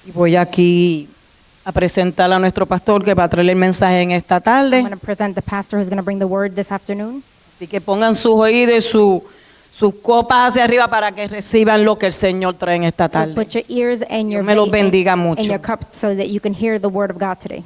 Y voy aquí a presentar a nuestro pastor que va a traer el mensaje en esta I'm tarde. going to present the pastor who's going to bring the word this afternoon. Así que pongan sus oídos y sus copas hacia arriba para que reciban lo que el Señor trae en esta So tarde. put your ears and your Dios me los vape bendiga and mucho. your cup so that you can hear the word of God today.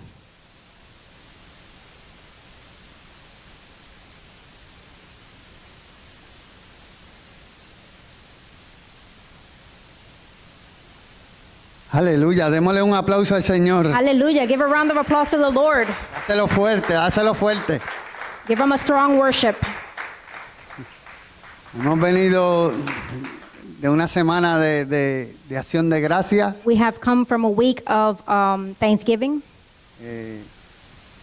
Aleluya, démosle un aplauso al Señor. Hallelujah. Give a round of applause to the Lord. Hácelo fuerte, hácelo fuerte. Give him a strong worship. Hemos venido de una semana de acción de gracias. We have come from a week of Thanksgiving,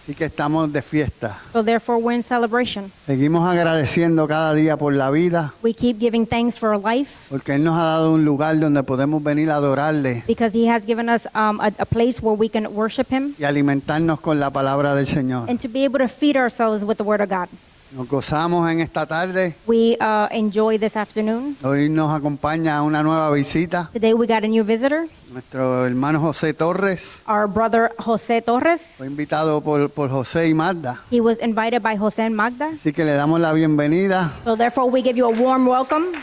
Así que estamos de fiesta. so therefore we're in celebration. Seguimos agradeciendo cada día por la vida, We keep giving thanks for life porque Él nos ha dado un lugar donde podemos venir a adorarle because he has given us a place where we can worship him y alimentarnos con la palabra del Señor. and to be able to feed ourselves with the word of God. Nos gozamos en esta tarde. We enjoy this afternoon. Hoy nos acompaña una nueva visita, Today we got a new visitor, nuestro hermano José Torres. our brother José Torres. Fue invitado por José y Magda. He was invited by José and Magda. Así que le damos la bienvenida. So therefore we give you a warm welcome.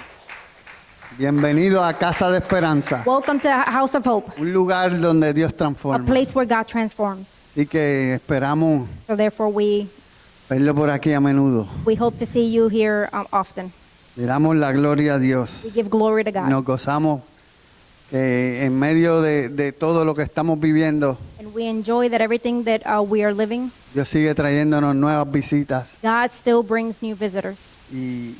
Bienvenido a Casa de Esperanza, Welcome to House of Hope, un lugar donde Dios a transforma. place where God transforms. Así que esperamos So therefore verlo por aquí a menudo. we hope to see you here often. Le damos la gloria a We Dios. give glory to God. Nos gozamos que en medio de todo lo que estamos viviendo, And we enjoy that everything that we are living, Dios sigue trayéndonos nuevas visitas God still brings new visitors y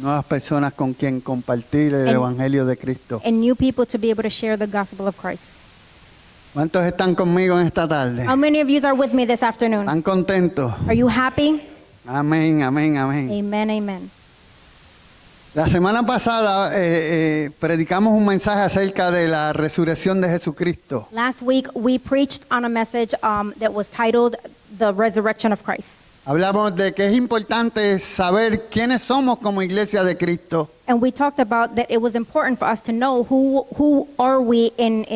nuevas personas con quien compartir el And- Evangelio de Cristo. and new people to be able to share the gospel of Christ. ¿Cuántos están conmigo en esta tarde? How many of you are with me this afternoon? ¿Están contentos? Are you happy? Amén, amén, amén. Amen, amen. La semana pasada predicamos un mensaje acerca de la resurrección de Jesucristo. Last week we preached on a message that was titled The Resurrection of Christ. Hablamos de que es importante saber quiénes somos como iglesia de Cristo And we talked about that it was important for us to know who are we in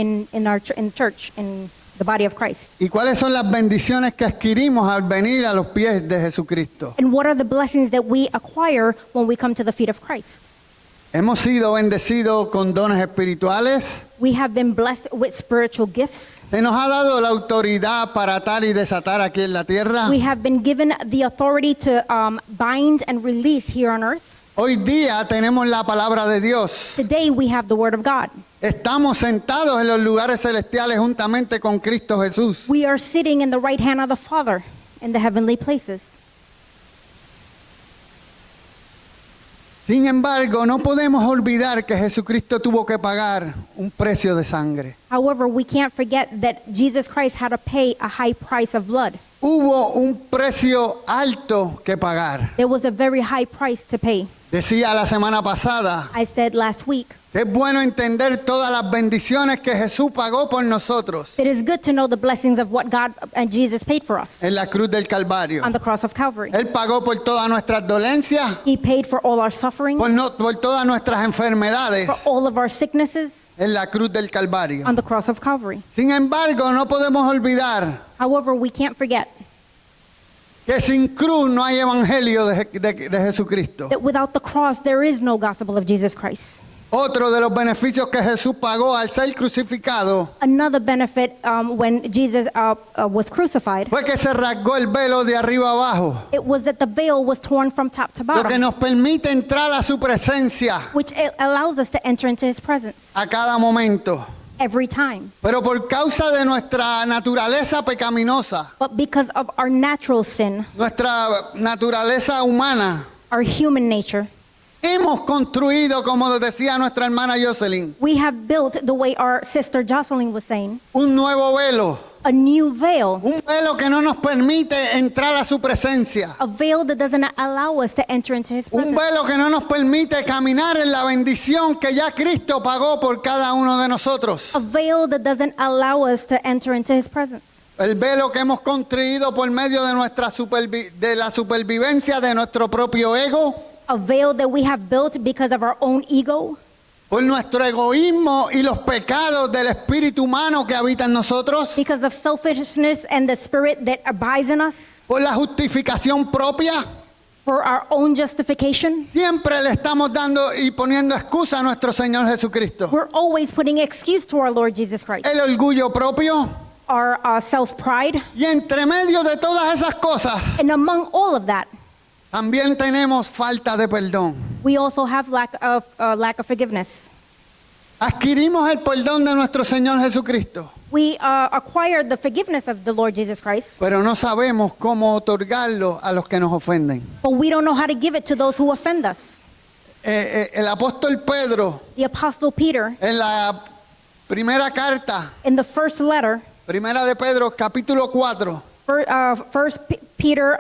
church, in the body of Christ. y cuáles son las bendiciones que adquirimos al venir a los pies de Jesucristo. And what are the blessings that we acquire when we come to the feet of Christ? Hemos sido bendecidos con dones espirituales. We have been blessed with spiritual gifts. Se nos ha dado la autoridad para atar y desatar aquí en la tierra. We have been given the authority to bind and release here on earth. Hoy día tenemos la palabra de Dios. Today we have the word of God. Estamos sentados en los lugares celestiales juntamente con Cristo Jesús. We are sitting in the right hand of the Father in the heavenly places. Sin embargo, no podemos olvidar que Jesucristo tuvo que pagar un precio de sangre. However, we can't forget that Jesus Christ had to pay a high price of blood. Hubo un precio alto que pagar. There was a very high price to pay. Decía la semana pasada I said last week, que es bueno entender todas las bendiciones que Jesús pagó por nosotros it is good to know the blessings of what God and Jesus paid for us en la cruz del Calvario. on the cross of Calvary. Él pagó por todas nuestras dolencias, He paid for all our suffering, por todas nuestras enfermedades for all of our sicknesses en la cruz del Calvario. on the cross of Calvary. Sin embargo, no podemos olvidar However, we can't forget que sin cruz no hay evangelio de Jesucristo. that without the cross, there is no gospel of Jesus Christ. Otro de los beneficios que Jesús pagó al ser crucificado Another benefit when Jesus was crucified, fue que se rasgó el velo de arriba abajo, it was that the veil was torn from top to lo que bottom, nos permite entrar a su presencia which it allows us to enter into his presence a cada momento. every time. Pero por causa de nuestra naturaleza pecaminosa, But because of our natural sin, nuestra naturaleza humana, our human nature, hemos construido, como decía nuestra hermana Jocelyn, we have built, the way our sister Jocelyn was saying, un nuevo velo, a new veil, un velo que no nos permite entrar a su presencia, a veil that doesn't allow us to enter into his un presence, velo que no nos permite caminar en la bendición que ya Cristo pagó por cada uno de nosotros. a veil that doesn't allow us to enter into his presence. El velo que hemos construido por medio de de la supervivencia de nuestro propio ego, A veil that we have built because of our own ego, por nuestro egoísmo y los pecados del espíritu humano que habita en nosotros, because of selfishness and the spirit that abides in us, por la justificación propia. for our own justification. Siempre le estamos dando y poniendo excusa a nuestro Señor Jesucristo. We're always putting excuse to our Lord Jesus Christ. El orgullo propio. Our self-pride. Y entre medio de todas esas cosas, And among all of that, también tenemos falta de perdón. we also have lack of forgiveness. Adquirimos el perdón de nuestro Señor Jesucristo, We acquired the forgiveness of the Lord Jesus Christ, pero no sabemos cómo otorgarlo a los que nos ofenden. but we don't know how to give it to those who offend us. El apóstol Pedro, The Apostle Peter, en la primera carta, in the first letter, primera de Pedro, capítulo 4, Peter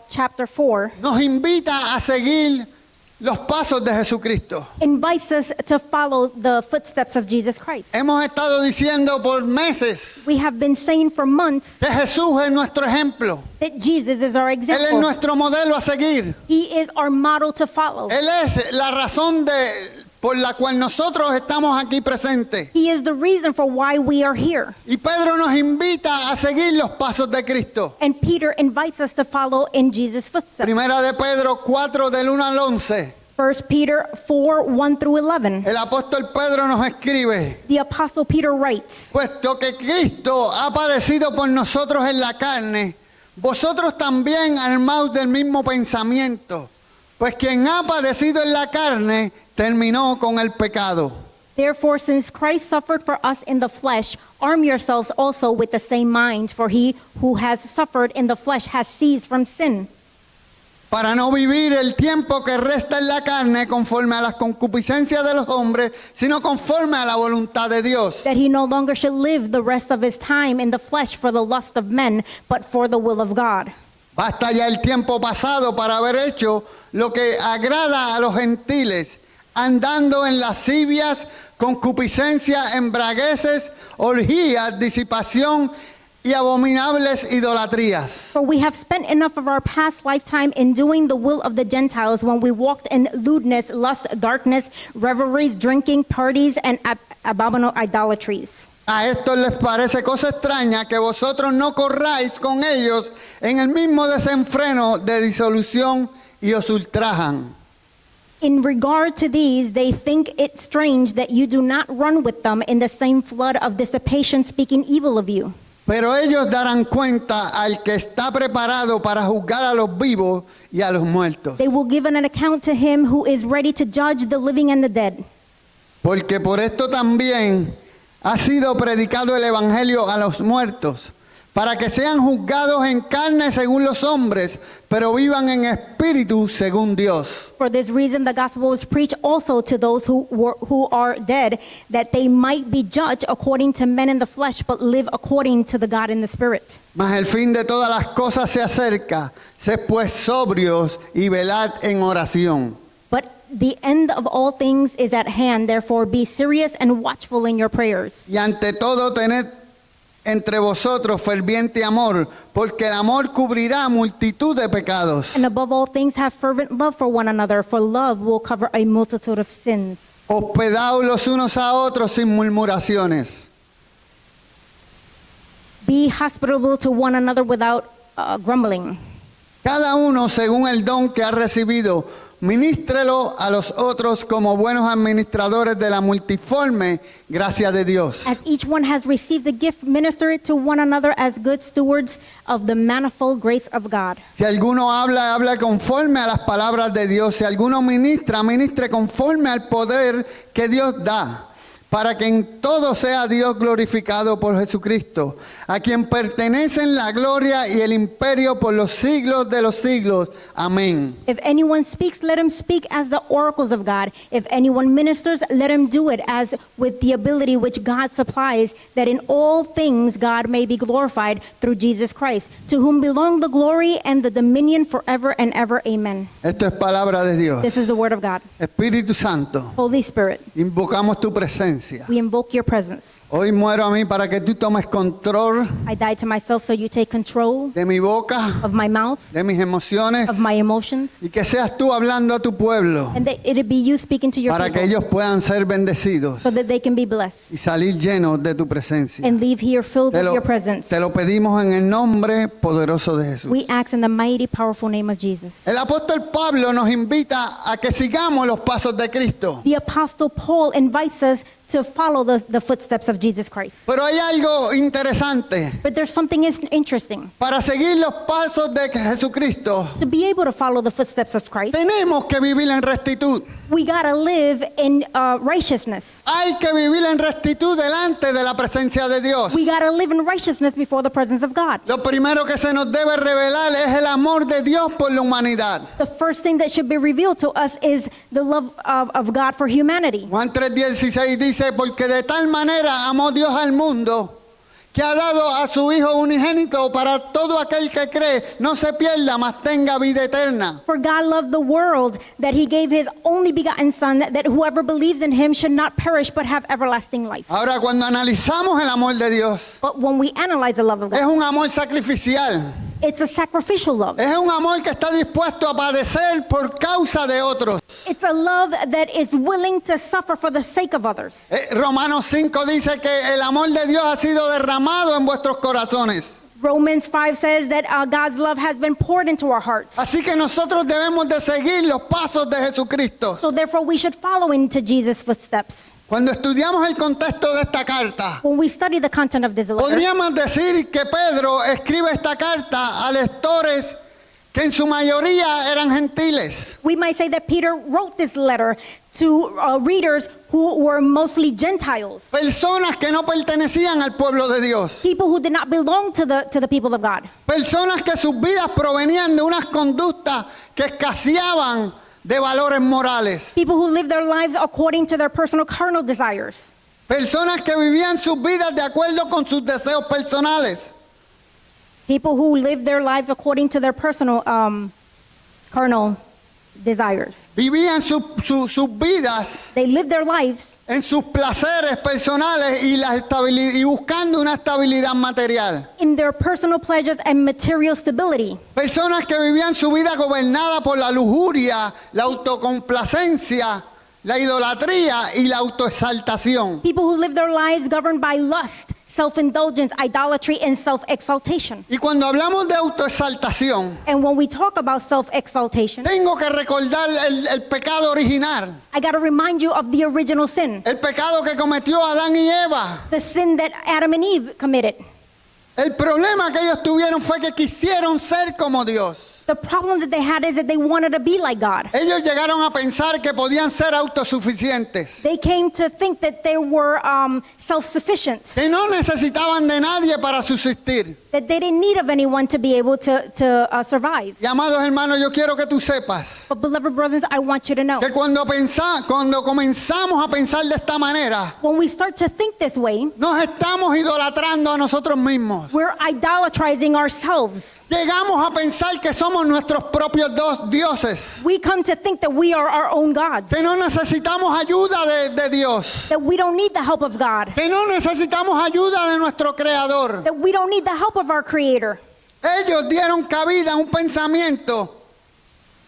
chapter 4, nos invita a seguir los pasos de Jesucristo. invites us to follow the footsteps of Jesus Christ. Hemos estado diciendo por meses We have been saying for months que Jesús es nuestro ejemplo. that Jesus is our Él es example. nuestro modelo a seguir. He is our model to follow. Él es la razón por la cual nosotros estamos aquí presentes. He is the reason for why we are here. Y Pedro nos invita a seguir los pasos de Cristo. And Peter invites us to follow in Jesus' footsteps. Primera de Pedro 4 del 1 al 11. 1 Peter 4, 1 through 11. El apóstol Pedro nos escribe: The Apostle Peter writes, puesto que Cristo ha padecido por nosotros en la carne, vosotros también armaos del mismo pensamiento, pues quien ha padecido en la carne terminó con el pecado. therefore, since Christ suffered for us in the flesh, arm yourselves also with the same mind, for he who has suffered in the flesh has ceased from sin, Para no vivir el tiempo que resta en la carne conforme a las concupiscencias de los hombres, sino conforme a la voluntad de Dios. that he no longer should live the rest of his time in the flesh for the lust of men, but for the will of God. Basta ya el tiempo pasado para haber hecho lo que agrada a los gentiles, andando en lascivias, concupiscencia, embragueces, orgías, disipación y abominables idolatrías. For we have spent enough of our past lifetime in doing the will of the Gentiles when we walked in lewdness, lust, darkness, revelries, drinking, parties, and abominable idolatries. A estos les parece cosa extraña que vosotros no corráis con ellos en el mismo desenfreno de disolución y os ultrajan. In regard to these, they think it strange that you do not run with them in the same flood of dissipation, speaking evil of you. Pero ellos darán cuenta al que está preparado para juzgar a los vivos y a los muertos. They will give an account to him who is ready to judge the living and the dead. Porque por esto también ha sido predicado el evangelio a los muertos, para que sean juzgados en carne según los hombres, pero vivan en espíritu según Dios. For this reason, the gospel was preached also to those who are dead, that they might be judged according to men in the flesh, but live according to the God in the spirit. Mas el fin de todas las cosas se acerca, sed pues sobrios y velad en oración. But the end of all things is at hand, therefore be serious and watchful in your prayers. Y ante todo tened entre vosotros ferviente amor, porque el amor cubrirá multitud de pecados. And above all things, have fervent love for one another, for love will cover a multitude of sins. Hospedaos los unos a otros sin murmuraciones. Be hospitable to one another without grumbling. Cada uno según el don que ha recibido, ministrelo a los otros como buenos administradores de la multiforme gracia de Dios. As each one has received the gift, minister it to one another as good stewards of the manifold grace of God. Si alguno habla, habla conforme a las palabras de Dios. Si alguno ministra, ministre conforme al poder que Dios da, para que en todo sea Dios glorificado por Jesucristo, a quien pertenecen la gloria y el imperio por los siglos de los siglos. Amén. If anyone speaks, let him speak as the oracles of God. If anyone ministers, let him do it as with the ability which God supplies, that in all things God may be glorified through Jesus Christ, to whom belong the glory and the dominion forever and ever. Amen. Esto es palabra de Dios. This is the word of God. Espíritu Santo, Holy Spirit, invocamos tu presencia presencia. We invoke your presence. Hoy muero a mí para que tú tomes control I die to myself so you take control de mi boca, of my mouth, de mis emociones, of my emotions, y que seas tú hablando a tu pueblo and that it be you speaking to your para que people ellos puedan ser bendecidos so that they can be blessed y salir llenos de tu presencia. and leave here filled Te with lo, your presence. te lo pedimos en el nombre poderoso de Jesús. We ask in the mighty, powerful name of Jesus. El apóstol Pablo nos invita a que sigamos los pasos de Cristo. The Apostle Paul invites us to follow the footsteps of Jesus Christ. Pero hay algo interesante. But there's something interesting. Para seguir los pasos de Jesucristo, To be able to follow the footsteps of Christ, tenemos que vivir en rectitud. we got to live in righteousness. Hay que vivir en rectitud delante de la presencia de Dios. We got to live in righteousness before the presence of God. Lo primero que se nos debe revelar es el amor de Dios por la humanidad. The first thing that should be revealed to us is the love of God for humanity. Juan 3:16 dice, porque de tal manera amó Dios al mundo, que ha dado a su Hijo unigénito para todo aquel que cree, no se pierda, mas tenga vida eterna. For God loved the world that he gave his only begotten Son, that whoever believes in him should not perish but have everlasting life. Ahora, cuando analizamos el amor de Dios, But when we analyze the love of es God, un amor sacrificial. it's a sacrificial love. Es un amor que está dispuesto a padecer por causa de otros. It's a love that is willing to suffer for the sake of others. Romanos 5 dice que el amor de Dios ha sido derramado en vuestros corazones. Romans 5 says that God's love has been poured into our hearts. Así que nosotros debemos de seguir los pasos de Jesucristo. So therefore we should follow into Jesus' footsteps. Cuando estudiamos el contexto de esta carta, When we study the content of this letter, podríamos decir que Pedro escribe esta carta a lectores que en su mayoría eran gentiles. we might say that Peter wrote this letter to readers who were mostly Gentiles, Personas que no pertenecían al pueblo de Dios. people who did not belong to the people of God, Personas que sus vidas provenían de unas conductas que escaseaban de valores morales. people who lived their lives according to their personal carnal desires, Personas que vivían sus vidas de acuerdo con sus deseos personales. people who lived their lives according to their personal carnal desires. Vivían sus vidas They lived their lives en sus placeres personales y buscando una estabilidad material. in their personal pleasures and material stability. Personas que vivían su vida gobernada por la lujuria, la autocomplacencia, la idolatría y la autoexaltación. People who live their lives governed by lust, self-indulgence, idolatry, and self-exaltation. Y cuando hablamos de autoexaltación, And when we talk about self-exaltation, tengo que recordar el pecado original, I got to remind you of the original sin, el pecado que cometió Adán y Eva. the sin that Adam and Eve committed. El problema que ellos tuvieron fue que quisieron ser como Dios. The problem that they had is that they wanted to be like God. Ellos llegaron a pensar que podían ser autosuficientes, They came to think that they were self-sufficient, que no necesitaban de nadie para subsistir. that they didn't need of anyone to be able to survive. Y amados hermanos, yo quiero que tú sepas But beloved brothers, I want you to know, que cuando comenzamos a pensar de esta manera, when we start to think this way, nos estamos idolatrando a nosotros mismos. we're idolatrizing ourselves. Llegamos a pensar que somos nuestros propios dioses, We come to think that we are our own gods, que no necesitamos ayuda de Dios, that we don't need the help of God, que no necesitamos ayuda de nuestro Creador. that we don't need the help of our Creator. Ellos dieron cabida a un pensamiento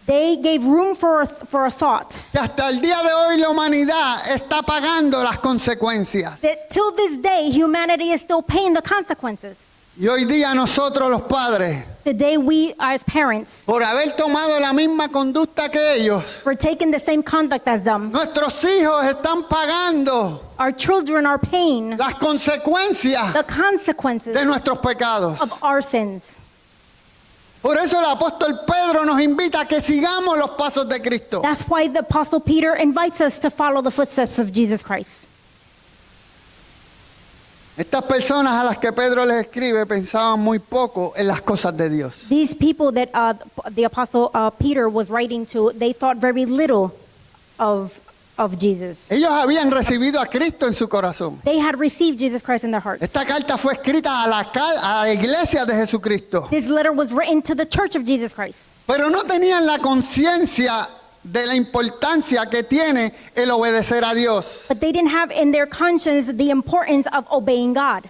They gave room for a thought que hasta el día de hoy la humanidad está pagando las consecuencias. that till this day humanity is still paying the consequences. Y hoy día nosotros los padres, Today we as parents, por haber tomado la misma conducta que ellos, for taking the same conduct as them, nuestros hijos están pagando our children are paying las consecuencias the consequences de nuestros pecados. of our sins. Por eso el apóstol Pedro nos invita a que sigamos los pasos de Cristo. That's why the Apostle Peter invites us to follow the footsteps of Jesus Christ. Estas personas a las que Pedro les escribe pensaban muy poco en las cosas de Dios. These people that the Apostle Peter was writing to, they thought very little of Jesus. Ellos habían recibido a Cristo en su corazón. They had received Jesus Christ in their hearts. Esta carta fue escrita a la iglesia de Jesucristo, This letter was written to the church of Jesus Christ. pero no tenían la conciencia de la importancia que tiene el obedecer a Dios. But they didn't have in their conscience the importance of obeying God.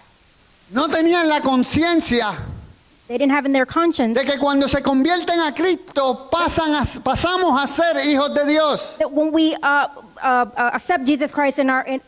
No tenían la conciencia They didn't have in their conscience de que cuando se convierten a Cristo pasamos a ser hijos de Dios. that when we accept Jesus Christ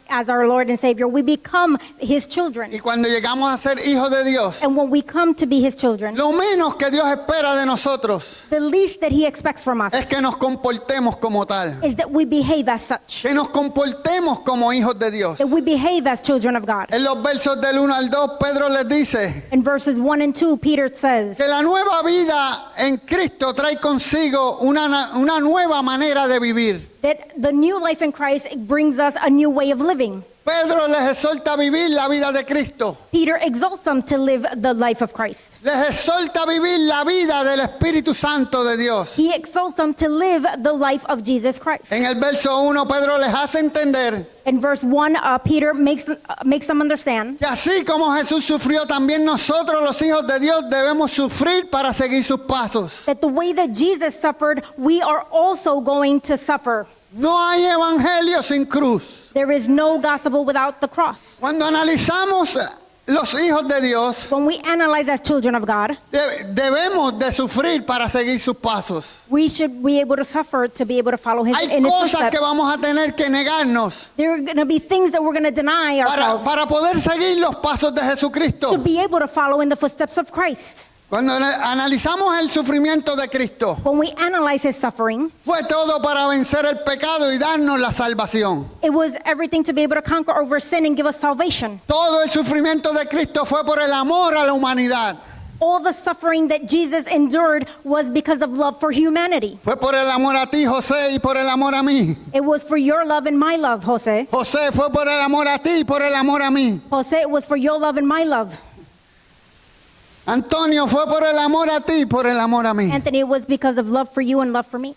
as our Lord and Savior, we become His children. Y cuando llegamos a ser hijos de Dios, And when we come to be His children, lo menos que Dios espera de nosotros the least that He expects from us es que nos comportemos como tal, is that we behave as such, que nos comportemos como hijos de Dios. that we behave as children of God. En los versos del 1 al 2, Pedro les dice In verses 1 and 2, Peter says que la nueva vida en Cristo trae consigo una nueva manera de vivir. that the new life in Christ brings us a new way of living. Pedro les exhorta a vivir la vida de Cristo. Peter exalts them to live the life of Christ. Les exhorta a vivir la vida del Espíritu Santo de Dios. He exalts them to live the life of Jesus Christ. En el verso 1, Pedro les hace entender In verse 1, Peter makes them understand que así como Jesús sufrió, también nosotros los hijos de Dios debemos sufrir para seguir sus pasos. that the way that Jesus suffered, we are also going to suffer. No hay evangelio sin cruz. There is no gospel without the cross. Cuando analizamos los hijos de Dios, When we analyze as children of God, debemos de sufrir para seguir sus pasos. we should be able to suffer to be able to follow His Hay in His cosas footsteps. que vamos a tener que negarnos There are going to be things that we're going to deny ourselves para poder seguir los pasos de to Jesucristo. be able to follow in the footsteps of Christ. Cuando analizamos el sufrimiento de Cristo, When we analyze His suffering, fue todo para vencer el pecado y darnos la salvación. it was everything to be able to conquer over sin and give us salvation. Todo el sufrimiento de Cristo fue por el amor a la humanidad. All the suffering that Jesus endured was because of love for humanity. Fue por el amor a ti, José, y por el amor a mí. It was for your love and my love, Jose. José, fue por el amor a ti y por el amor a mí. Jose, it was for your love and my love. Antonio, fue por el amor a ti y por el amor a mí. Anthony, it was because of love for you and love for me.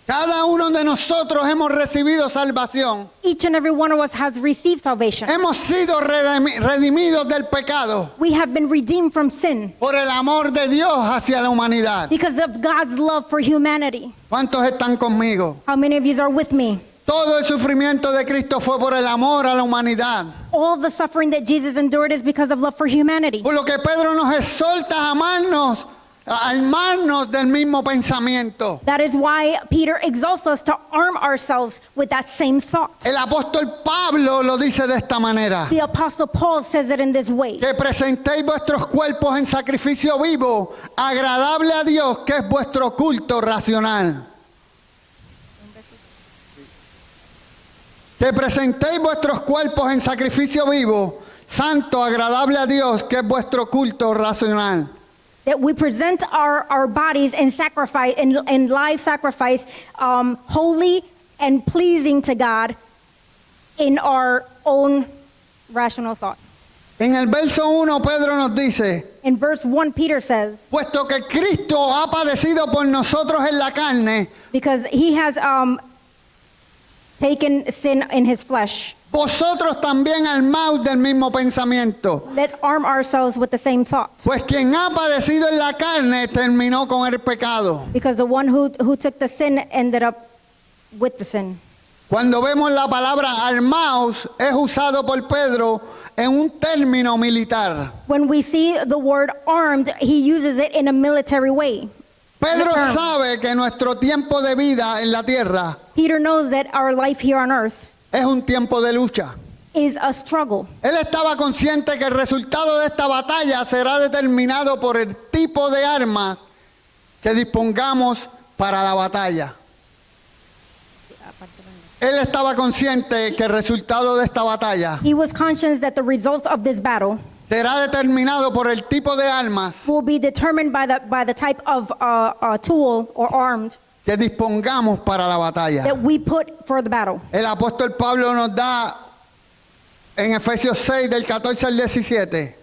Cada uno de nosotros hemos recibido salvación. Each and every one of us has received salvation. Hemos sido redimidos del pecado We have been redeemed from sin por el amor de Dios hacia la humanidad. because of God's love for humanity. ¿Cuántos están conmigo? How many of you are with me? Todo el sufrimiento de Cristo fue por el amor a la humanidad. All the suffering that Jesus endured is because of love for humanity. Por lo que Pedro nos exhorta a amarnos, a armarnos del mismo pensamiento. That is why Peter exalts us to arm ourselves with that same thought. El apóstol Pablo lo dice de esta manera: The Apostle Paul says it in this way. que presentéis vuestros cuerpos en sacrificio vivo, agradable a Dios, que es vuestro culto racional. Que presentéis vuestros cuerpos en sacrificio vivo, santo, agradable a Dios, que es vuestro culto racional. That we present our bodies in sacrifice, in live sacrifice, holy and pleasing to God in our own rational thought. En el verso 1 Pedro nos dice: In verse 1, Peter says, puesto que Cristo ha padecido por nosotros en la carne, because He has taken sin in His flesh, vosotros también armaos del mismo pensamiento. let's arm ourselves with the same thought. Pues quien ha padecido en la carne terminó con el pecado. Because the one who took the sin ended up with the sin. Cuando vemos la palabra armaos, es usado por Pedro en un término militar. When we see the word armed, he uses it in a military way. Pedro term. sabe que nuestro tiempo de vida en la tierra Peter knows that our life here on earth es un tiempo de lucha. is a struggle. Él estaba consciente que el resultado de esta batalla será determinado por el tipo de armas que dispongamos para la batalla. Él estaba consciente que el resultado de esta batalla He was conscious that the results of this battle será determinado por el tipo de armas will be determined by the type of tool or armed que dispongamos para la batalla. that we put for the battle. El apóstol Pablo nos da en Efesios 6 del 14 al 17.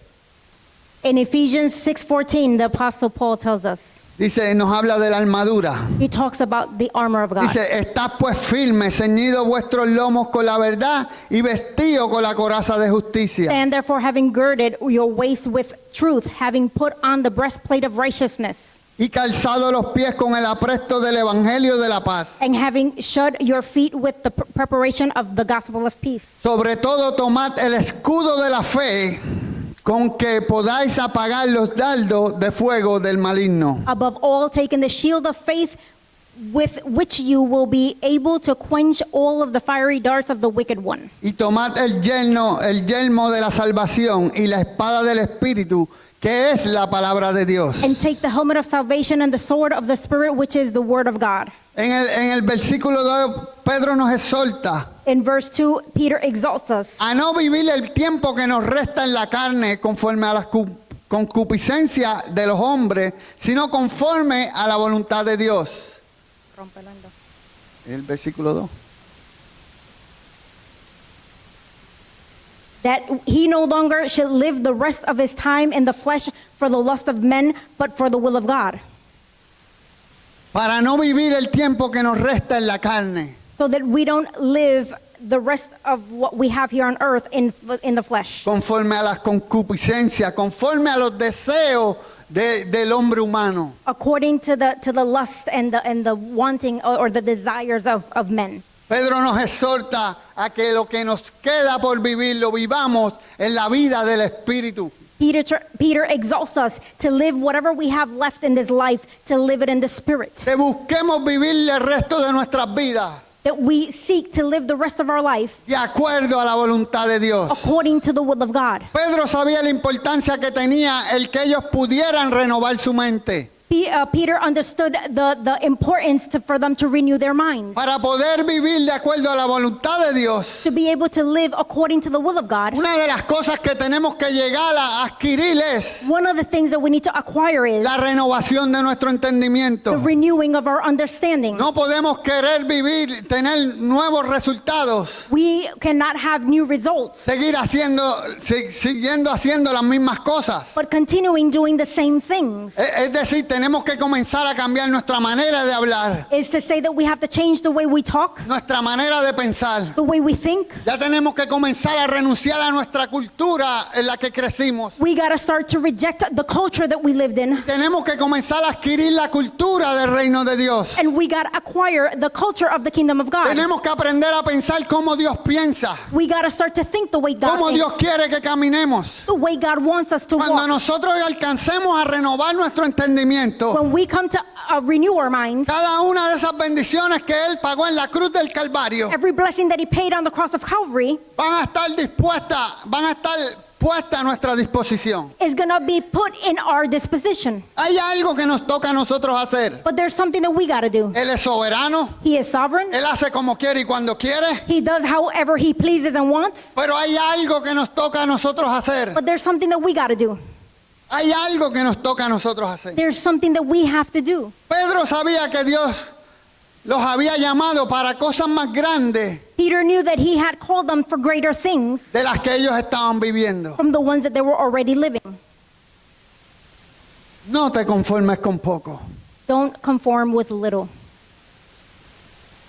In Ephesians 6:14, the Apostle Paul tells us, Dice, nos habla de la armadura. he talks about the armor of God. Dice, estad pues firmes, ceñidos vuestros lomos con la verdad y vestidos con la coraza de justicia. Stand therefore having girded your waist with truth, having put on the breastplate of righteousness. y calzado los pies con el apresto del Evangelio de la paz. and having shod your feet with the preparation of the gospel of peace. Sobre todo tomad el escudo de la fe con que podáis apagar los dardos de fuego del maligno. Above all, taking the shield of faith with which you will be able to quench all of the fiery darts of the wicked one. Y tomad el yelmo de la salvación y la espada del Espíritu, que es la palabra de Dios. And take the helmet of salvation and the sword of the Spirit, which is the word of God. En el versículo 2, Pedro nos exhorta In verse 2, Peter exalts us a no vivir el tiempo que nos resta en la carne conforme a las concupiscencias de los hombres, sino conforme a la voluntad de Dios. El versículo 2. that he no longer should live the rest of his time in the flesh for the lust of men, but for the will of God. Para no vivir el tiempo que nos resta en la carne, So that we don't live the rest of what we have here on earth in the flesh. conforme a las concupiscencias, conforme a los deseos del hombre humano. According to the lust and the wanting or the desires of men. Pedro nos exhorta a que lo que nos queda por vivir lo vivamos en la vida del Espíritu. Peter exalts us to live whatever we have left in this life, to live it in the Spirit. Que busquemos vivir el resto de nuestras vidas That we seek to live the rest of our life de acuerdo a la voluntad de Dios. according to the will of God. Pedro sabía la importancia que tenía el que ellos pudieran renovar su mente Peter understood the importance for them to renew their minds. para poder vivir de acuerdo a la voluntad de Dios. To be able to live according to the will of God. Una de las cosas que tenemos que llegar a adquirir es One of the things that we need to acquire is la renovación de nuestro the entendimiento. renewing of our understanding. No podemos querer vivir, tener nuevos resultados, We cannot have new results, siguiendo haciendo las mismas cosas. but continuing doing the same things. Es decir, tenemos que comenzar a cambiar nuestra manera de hablar, Is to say that we have to change the way we talk, nuestra manera de pensar. the way we think. Ya tenemos que comenzar a renunciar a nuestra cultura en la que crecimos. We got to start to reject the culture that we lived in. Tenemos que comenzar a adquirir la cultura del reino de Dios. And we got to acquire the culture of the kingdom of God. Tenemos que aprender a pensar como Dios piensa, We got to start to think the way God como Dios thinks, quiere que caminemos. the way God wants us to Cuando walk. nosotros alcancemos a renovar nuestro entendimiento, When we come to renew our minds, cada una de esas bendiciones que Él pagó en la cruz del Calvario every blessing that he paid on the cross of Calvary van a estar puestas a nuestra disposición. is going to be put in our disposition. Hay algo que nos toca a nosotros hacer. But there's something that we got to do. Él es soberano, He is sovereign. Él hace como quiere y cuando quiere, He does however he pleases and wants. pero hay algo que nos toca a nosotros hacer. But there's something that we got to do. Hay algo que nos toca a nosotros hacer. There's something that we have to do. Pedro sabía que Dios los había llamado para cosas más grandes Peter knew that he had called them for greater things de las que ellos estaban viviendo. from the ones that they were already living. No te conformes con poco. Don't conform with little.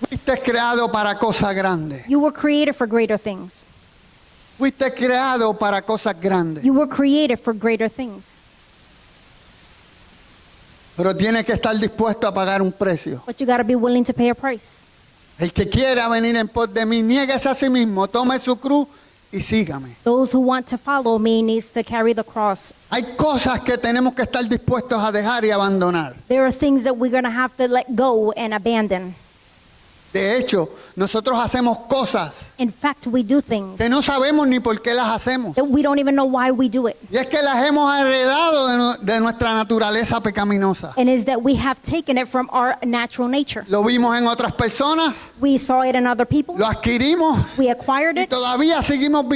Fuiste creado para cosas grandes. You were created for greater things. Fuiste creado para cosas grandes. You were created for greater things. Pero tienes que estar dispuesto a pagar un precio. But you got to be willing to pay a price. El que quiera venir en pos de mí, niéguese a sí mismo, tome su cruz y sígame. Those who want to follow me needs to carry the cross. Hay cosas que tenemos que estar dispuestos a dejar y abandonar. There are things that we're going to have to let go and abandon. De hecho, nosotros hacemos cosas In fact, we do things que no sabemos ni por qué las hacemos. that we don't even know why we do it. Y es que las hemos heredado de nuestra naturaleza pecaminosa. And is that we have taken it from our natural nature. Lo vimos en otras personas, We saw it in other people. lo adquirimos We acquired y it. todavía seguimos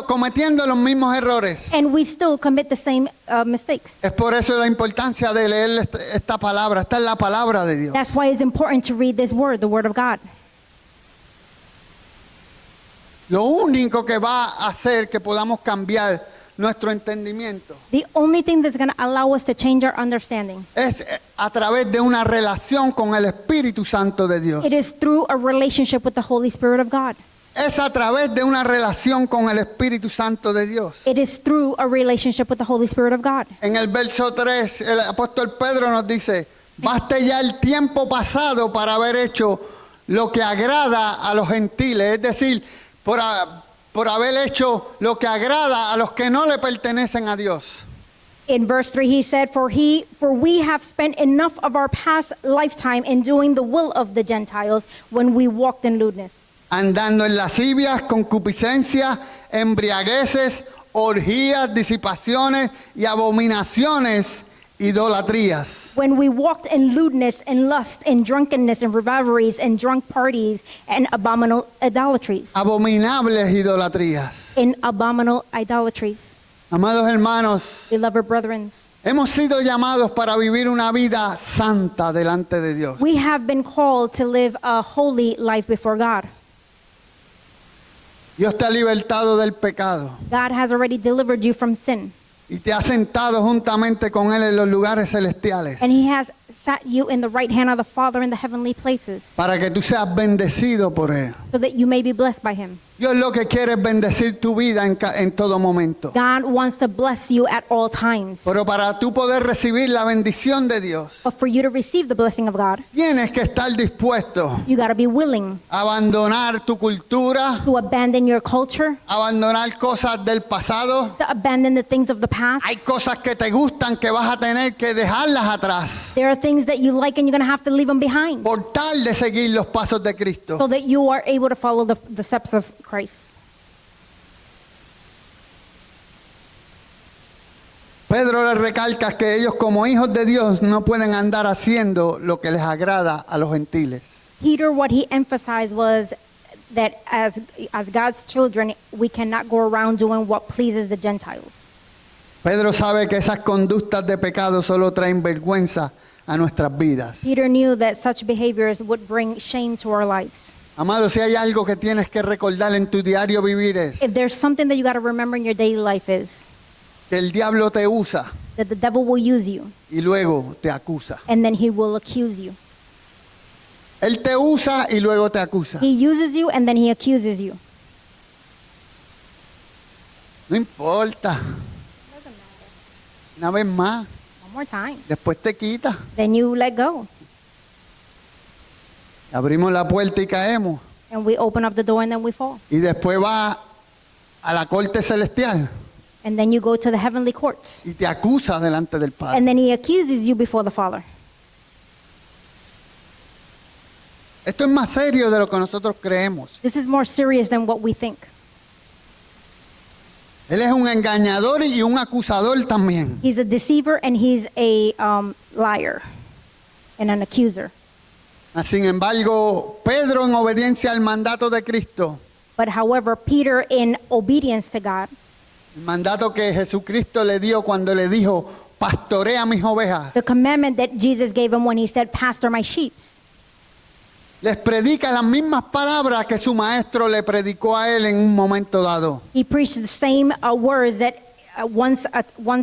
cometiendo los mismos errores. And we still commit the same mistakes. Es por eso la importancia de leer esta palabra. Esta es la palabra de Dios. That's why it's important to read this word, the word of God. Lo único que va a hacer que podamos cambiar nuestro entendimiento The only thing that's going to allow us to change our understanding, es a través de una relación con el Espíritu Santo de Dios. it is through a relationship with the Holy Spirit of God. es a través de una relación con el Espíritu Santo de Dios. It is through a relationship with the Holy Spirit of God. En el verso 3, el apóstol Pedro nos dice, baste ya el tiempo pasado para haber hecho lo que agrada a los gentiles, es decir, por haber hecho lo que agrada a los que no le pertenecen a Dios. In verse 3, he said, For we have spent enough of our past lifetime in doing the will of the Gentiles when we walked in lewdness, Andando en lascivias, concupiscencias, embriagueces, orgías, disipaciones y abominaciones, idolatrías. when we walked in lewdness and lust and drunkenness and revelries and drunk parties and abominable idolatries. Abominables idolatrías. In abominable idolatries. Amados hermanos, Beloved brethren, hemos sido llamados para vivir una vida santa delante de Dios. we have been called to live a holy life before God. Dios te ha libertado del pecado God has already delivered you from sin, y te ha sentado juntamente con Él en los lugares celestiales and He has sat you in the right hand of the Father in the heavenly places, para que tú seas bendecido por Él. so that you may be blessed by Him. Dios lo que quiere es bendecir tu vida en todo momento. God wants to bless you at all times. Pero para tú poder recibir la bendición de Dios, But for you to receive the blessing of God, tienes que estar dispuesto you got to be willing a abandonar tu cultura, to abandon your culture, abandonar cosas del pasado. to abandon the things of the past. Hay cosas que te gustan que vas a tener que dejarlas atrás There are things that you like and you're going to have to leave them behind, por tal de seguir los pasos de Cristo. so that you are able to follow the steps of Christ. Pedro le recalca que ellos como hijos de Dios no pueden andar haciendo lo que les agrada a los gentiles. Peter, what he emphasized was that as God's children, we cannot go around doing what pleases the Gentiles. Pedro sabe que esas conductas de pecado solo traen vergüenza a nuestras vidas. Peter knew that such behaviors would bring shame to our lives. Amado, si hay algo que tienes que recordar en tu diario vivir es If there's something that you got to remember in your daily life is que el diablo te usa that the devil will use you y luego te acusa. and then he will accuse you. Él te usa y luego te acusa. He uses you and then he accuses you. No importa. Una vez más, One more time. después te quita. Then you let go. Abrimos la puerta y caemos. And we open up the door and then we fall. Y después va a la corte celestial And then you go to the heavenly courts. y te acusa delante del Padre. And then he accuses you before the Father. Esto es más serio de lo que nosotros creemos. This is more serious than what we think. Él es un engañador y un acusador también. He's a deceiver and he's a liar and an accuser. Sin embargo, Pedro, en obediencia al mandato de Cristo, But however, Peter, in obedience to God, el mandato que Jesucristo le dio cuando le dijo, pastorea mis ovejas, the commandment that Jesus gave him when he said, "Pastor my sheep," les predica las mismas palabras que su maestro le predicó a él en un momento dado. he preached the same words that once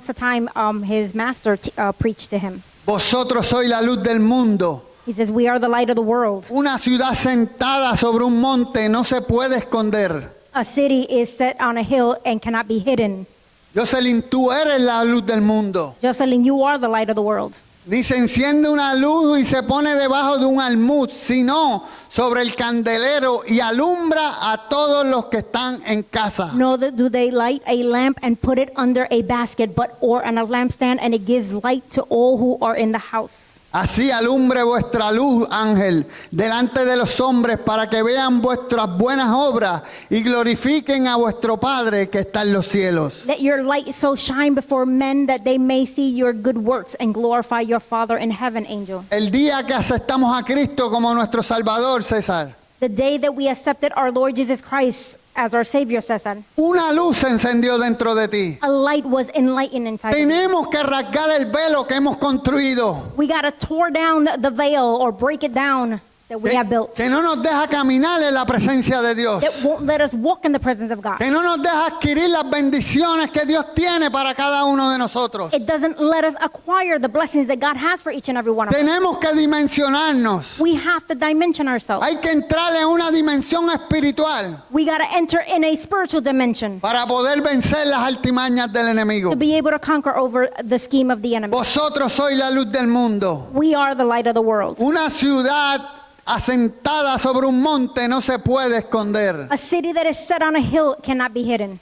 a time his master preached to him. Vosotros sois la luz del mundo. He says, "We are the light of the world." Una ciudad sentada sobre un monte no se puede esconder. A city is set on a hill and cannot be hidden. Jocelyn, tú eres la luz del mundo. Jocelyn, you are the light of the world. Ni se enciende una luz y se pone debajo de un almud, sino sobre el candelero y alumbra a todos los que están en casa. Nor do they light a lamp and put it under a basket, but or on a lampstand, and it gives light to all who are in the house. Así alumbre vuestra luz, ángel, delante de los hombres, para que vean vuestras buenas obras y glorifiquen a vuestro Padre que está en los cielos. Let your light so shine before men that they may see your good works and glorify your Father in heaven, angel. El día que aceptamos a Cristo como nuestro Salvador, César, The day that we accepted our Lord Jesus Christ as our Savior, Cesar, una luz se encendió dentro de ti. a light was enlightened inside of you. Tenemos que rasgar el velo que hemos construido. We got to tore down the veil or break it down. that we have built que no nos deja caminar en la presencia de Dios, that won't let us walk in the presence of God. que no nos deja adquirir las bendiciones que Dios tiene para cada uno de nosotros. It doesn't let us acquire the blessings that God has for each and every one of us. Tenemos que dimensionarnos. We have to dimension ourselves. Hay que entrar en una dimensión espiritual We got to enter in a spiritual dimension para poder vencer las artimañas del enemigo. to be able to conquer over the scheme of the enemy. Vosotros sois la luz del mundo. We are the light of the world. Una ciudad asentada sobre un monte no se puede esconder. A city that is set on a hill cannot be hidden.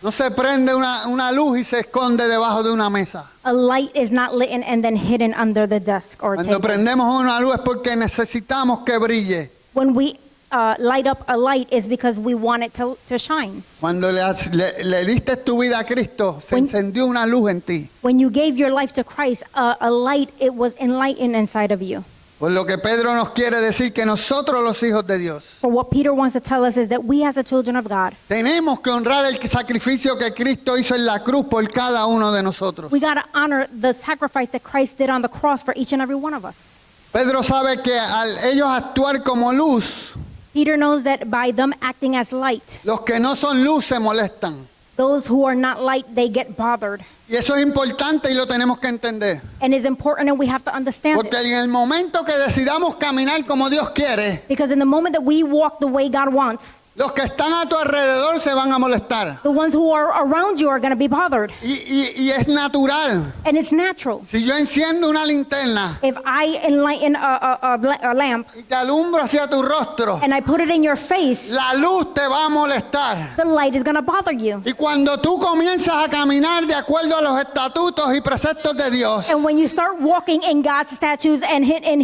No se prende una luz y se esconde debajo de una mesa. A light is not lit and then hidden under the desk or Cuando table. prendemos una luz es porque necesitamos que brille. When we light up a light is because we want it to shine. Cuando le diste tu vida a Cristo, se When- encendió una luz en ti. When you gave your life to Christ, a light, it was enlightened inside of you. Por lo que Pedro nos quiere decir que nosotros los hijos de Dios For what Peter wants to tell us is that we as the children of God, tenemos que honrar el sacrificio que Cristo hizo en la cruz por cada uno de nosotros. we got to honor the sacrifice that Christ did on the cross for each and every one of us. Pedro sabe que al ellos actuar como luz, Peter knows that by them acting as light, los que no son luz se molestan. those who are not light, they get bothered. Y eso es importante y lo tenemos que entender. And it's important and we have to understand Porque it. en el momento que decidamos caminar como Dios quiere, Because in the moment that we walk the way God wants, los que están a tu alrededor se van a molestar. the ones who are around you are going to be bothered. Y es natural. And it's natural. Si yo enciendo una linterna If I enlighten a lamp y te alumbro hacia tu rostro, and I put it in your face, la luz te va a molestar. the light is going to bother you. Y cuando tú comienzas a caminar de acuerdo a los estatutos y preceptos de Dios, And when you start walking in God's statutes and in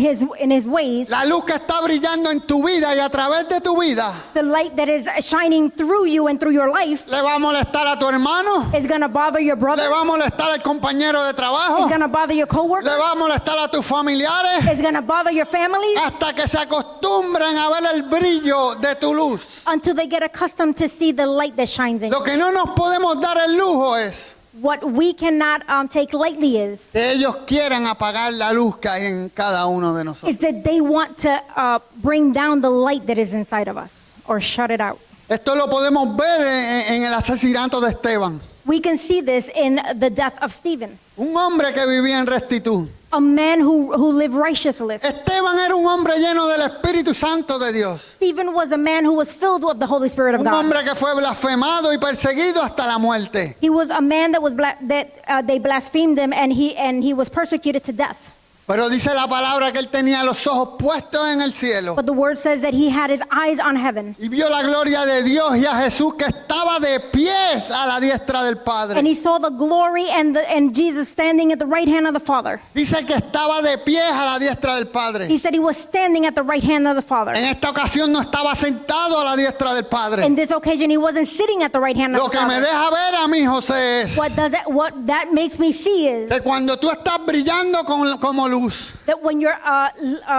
his ways, la luz que está brillando en tu vida y a través de tu vida, the light that is shining through you and through your life le va a molestar a tu hermano, is going to bother your le brother, va a molestar al compañero de trabajo, is going to bother your le coworker, va a molestar a tus familiares, is going to bother your family hasta que se acostumbren a ver el brillo de tu luz. until they get accustomed to see the light that shines in Lo you. que no nos podemos dar el lujo es What we cannot take lightly is que ellos quieran apagar la luz que hay en cada uno de nosotros. that they want to bring down the light that is inside of us or shut it out. Esto lo podemos ver en el asesinato de Esteban, We can see this in the death of Stephen, un hombre que vivía en rectitud. a man who lived righteously. Esteban era un hombre lleno del Espíritu Santo de Dios, Stephen was a man who was filled with the Holy Spirit of un God. hombre que fue blasfemado y perseguido hasta la muerte. He was a man that was they blasphemed him and he was persecuted to death. Pero dice la palabra que él tenía los ojos puestos en el cielo But the word says that he had his eyes on heaven. y vio la gloria de Dios y a Jesús que estaba de pies a la diestra del Padre. And he saw the glory and Jesus standing at the right hand of the Father. Dice que estaba de pies a la diestra del He Padre. said he was standing at the right hand of the Father. En esta ocasión no estaba sentado a la diestra del Padre. In this occasion, he wasn't sitting at the right hand of Lo the que me Father. deja ver a mí, José, es What that makes me see is que cuando tú estás brillando como luz that when you're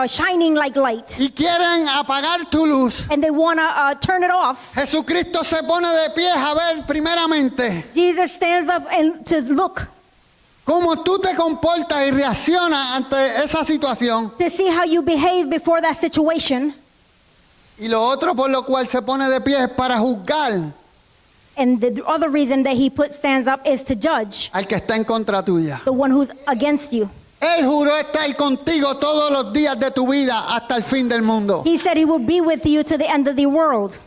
shining like light y quieren apagar tu luz, and they want to turn it off, Jesucristo se pone de pies a ver primeramente Jesus stands up and to look cómo tú te comportas y reaccionas ante esa situación. to see how you behave before that situation. Y lo otro por lo cual se pone de pies es para juzgar And the other reason that he stands up is to judge al que está en contra tuya. the one who's against you. Él juró estar contigo todos los días de tu vida hasta el fin del mundo. He said he will be with you to the end of the world.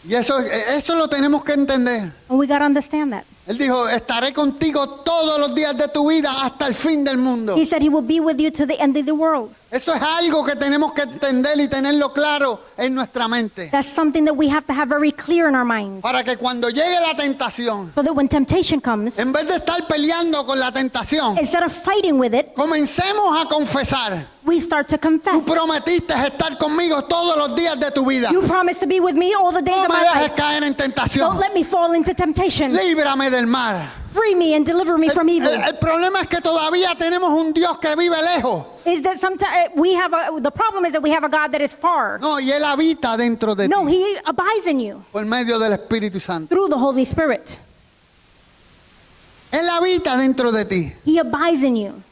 Y eso lo tenemos que entender. And we got to understand that. Él dijo, estaré contigo todos los días de tu vida hasta el fin del mundo. He said he will be with you to the end of the world. Eso es algo que tenemos que entender y tenerlo claro en nuestra mente. That's something that we have to have very clear in our minds. Para que cuando llegue la tentación, So that when temptation comes, en vez de estar peleando con la tentación, instead of fighting with it, comencemos a confesar. we start to Tú confess. prometiste estar conmigo todos los días de tu vida. You promised to be with me all the days No of me my dejes life. caer en Don't tentación. let me fall into temptation. Líbrame del mal. Free me and deliver me from evil. El problema es que todavía tenemos un Dios que vive lejos. Is that sometimes the problem is that we have a God that is far. No, y Él habita dentro de No, ti he abides in you por medio del Espíritu Santo. through the Holy Spirit. Él habita dentro de ti. He abides in you.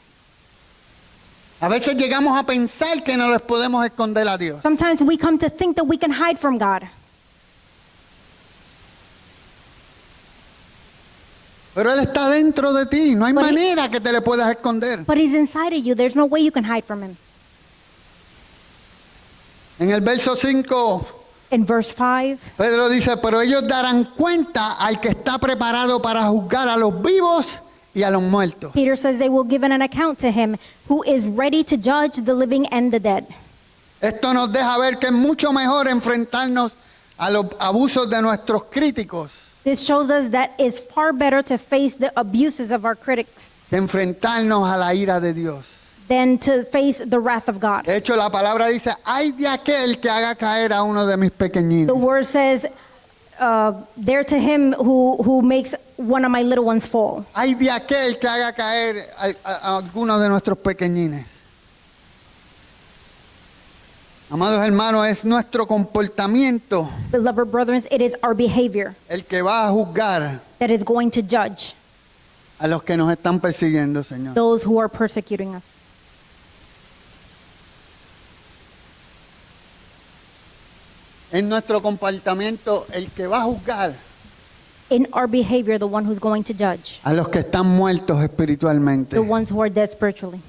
A veces llegamos a pensar que no les podemos esconder a Dios. Sometimes we come to think that we can hide from God. Pero Él está dentro de ti. No hay But he- manera que te le puedas esconder. But He's inside of you. There's no way you can hide from Him. En el verso 5, In verse 5, Pedro dice, pero ellos darán cuenta al que está preparado para juzgar a los vivos y a los muertos. Peter says they will give an account to Him who is ready to judge the living and the dead. Esto nos deja ver que es mucho mejor enfrentarnos a los abusos de nuestros críticos This shows us that it's far better to face the abuses of our critics que enfrentarnos a la ira de Dios. than to face the wrath of God. De hecho, la palabra dice, ay de aquel que haga caer a uno de mis pequeñines. The word says, there to him who makes one of my little ones fall. Ay de aquel que haga caer a alguno de nuestros pequeñines. Amados hermanos, es nuestro comportamiento Beloved brethren, it is our behavior el que va a juzgar that is going to judge a los que nos están persiguiendo, Señor. those who are persecuting us. Es nuestro comportamiento el que va a juzgar In our behavior, the one who's going to judge, a los que están muertos espiritualmente. the ones who are dead spiritually.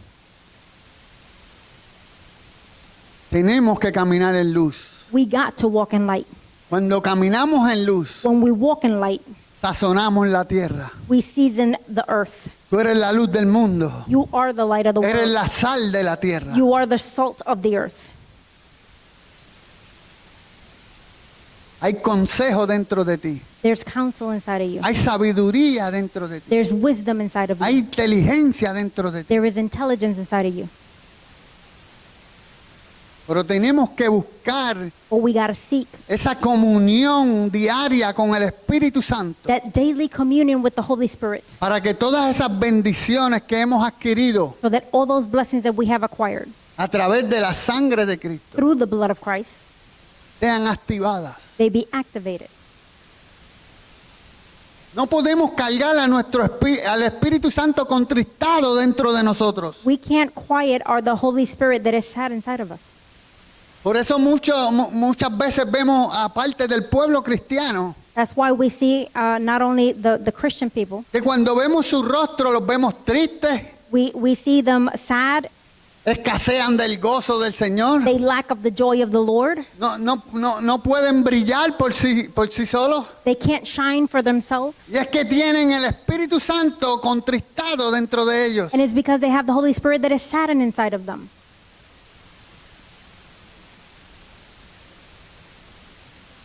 Tenemos que caminar en luz. We got to walk in light. Cuando caminamos en luz, When we walk in light, sazonamos la tierra. we season the earth. Tú eres la luz del mundo. You are the light of the Eres world. la sal de la tierra. You are the salt of the earth. Hay consejo dentro de ti. There's counsel inside of you. Hay sabiduría dentro de ti. There's wisdom inside of Hay you. inteligencia dentro de ti. There is intelligence inside of you. Pero tenemos que buscar But we got to seek esa comunión diaria con el Espíritu Santo that daily communion with the Holy Spirit para que todas esas bendiciones que hemos adquirido so that all those blessings that we have acquired a través de la sangre de Cristo through the blood of Christ, sean activadas. they be activated. No podemos cargar a al Espíritu Santo contristado dentro de nosotros. We can't quiet the Holy Spirit that is sad inside of us. Por eso muchas veces vemos a parte del pueblo cristiano That's why we see not only the Christian people, que cuando vemos su rostro los vemos tristes, we see them sad, escasean del gozo del Señor. they lack of the joy of the Lord, No pueden brillar por sí solos. they can't shine for themselves. Y es que tienen el Espíritu Santo contristado dentro de ellos. And it's because they have the Holy Spirit that is saddened inside of them.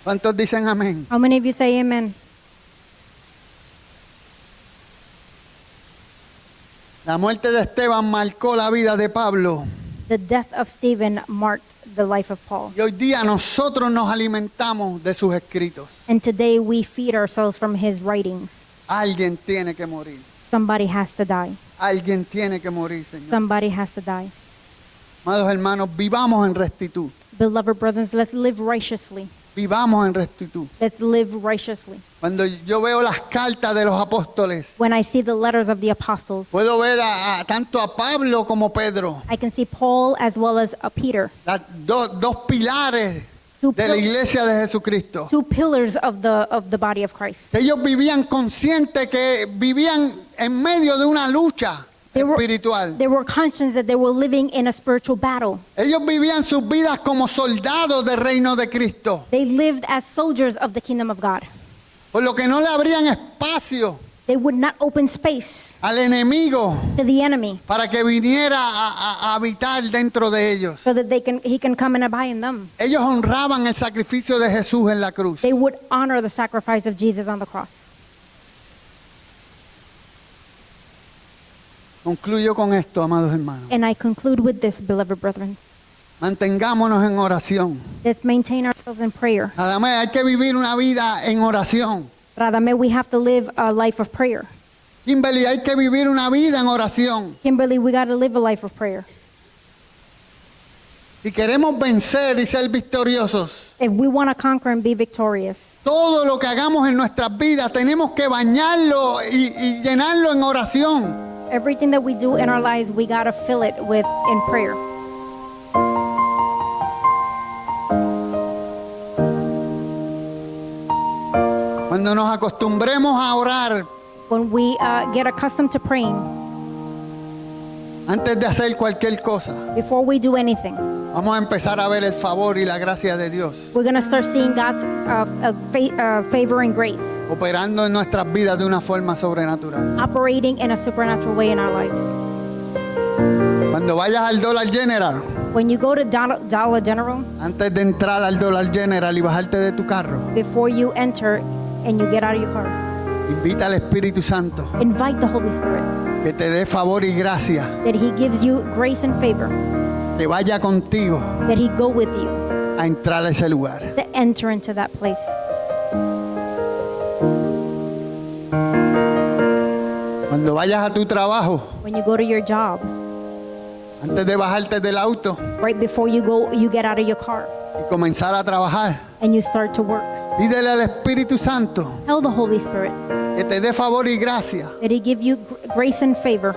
¿Cuántos dicen amén? How many of you say amen? La muerte de Esteban marcó la vida de Pablo. The death of Stephen marked the life of Paul. Y hoy día nosotros nos alimentamos de sus escritos. And today we feed ourselves from his writings. Alguien tiene que morir. Somebody has to die. Alguien tiene que morir, Señor. Somebody has to die. Amados hermanos, vivamos en rectitud. Beloved brothers, let's live righteously. Vivamos en rectitud. Let's live righteously. Cuando yo veo las cartas de los apóstoles, When I see the letters of the apostles, puedo ver tanto a Pablo como Pedro, I can see Paul as well as Peter, dos pilares Two de la pil- iglesia de Jesucristo. two pillars of the body of Christ. Ellos vivían conscientes que vivían en medio de una lucha espiritual. They were conscious that they were living in a spiritual battle. Ellos vivían sus vidas como soldados del reino de Cristo, They lived as soldiers of the kingdom of God. por lo que no le abrían espacio They would not open space al enemigo to the enemy para que viniera a habitar dentro de ellos. so that he can come and abide in them. Ellos honraban el sacrificio de Jesús en la cruz. They would honor the sacrifice of Jesus on the cross. Concluyo con esto, amados hermanos. And I conclude with this, beloved brethren. Mantengámonos en oración. Let's maintain ourselves in prayer. Nada más hay que vivir una vida en oración. Radame, we have to live a life of prayer. Kimberly, hay que vivir una vida en oración. Kimberly, we got to live a life of prayer. Si queremos vencer y ser victoriosos, If we want to conquer and be victorious, Todo lo que hagamos en nuestras vidas tenemos que bañarlo y llenarlo en oración. everything that we do in our lives, we got to fill it with in prayer. Cuando nos acostumbremos a orar When we get accustomed to praying antes de hacer cualquier cosa, before we do anything, vamos a empezar a ver el favor y la gracia de Dios we're going to start seeing God's favor and grace operando en nuestras vidas de una forma sobrenatural. operating in a supernatural way in our lives. Cuando vayas al Dollar General, When you go to Dollar General, antes de entrar al Dollar General y bajarte de tu carro, before you enter and you get out of your car, invita al Espíritu Santo invite the Holy Spirit que te dé favor y gracia, that He gives you grace and favor, que vaya contigo that He go with you a entrar a ese lugar. to enter into that place. Cuando vayas a tu trabajo, When you go to your job, antes de bajarte del auto right before you get out of your car y comenzar a trabajar, and you start to work, pídele al Espíritu Santo tell the Holy Spirit que te dé favor y gracia, that He give you grace and favor,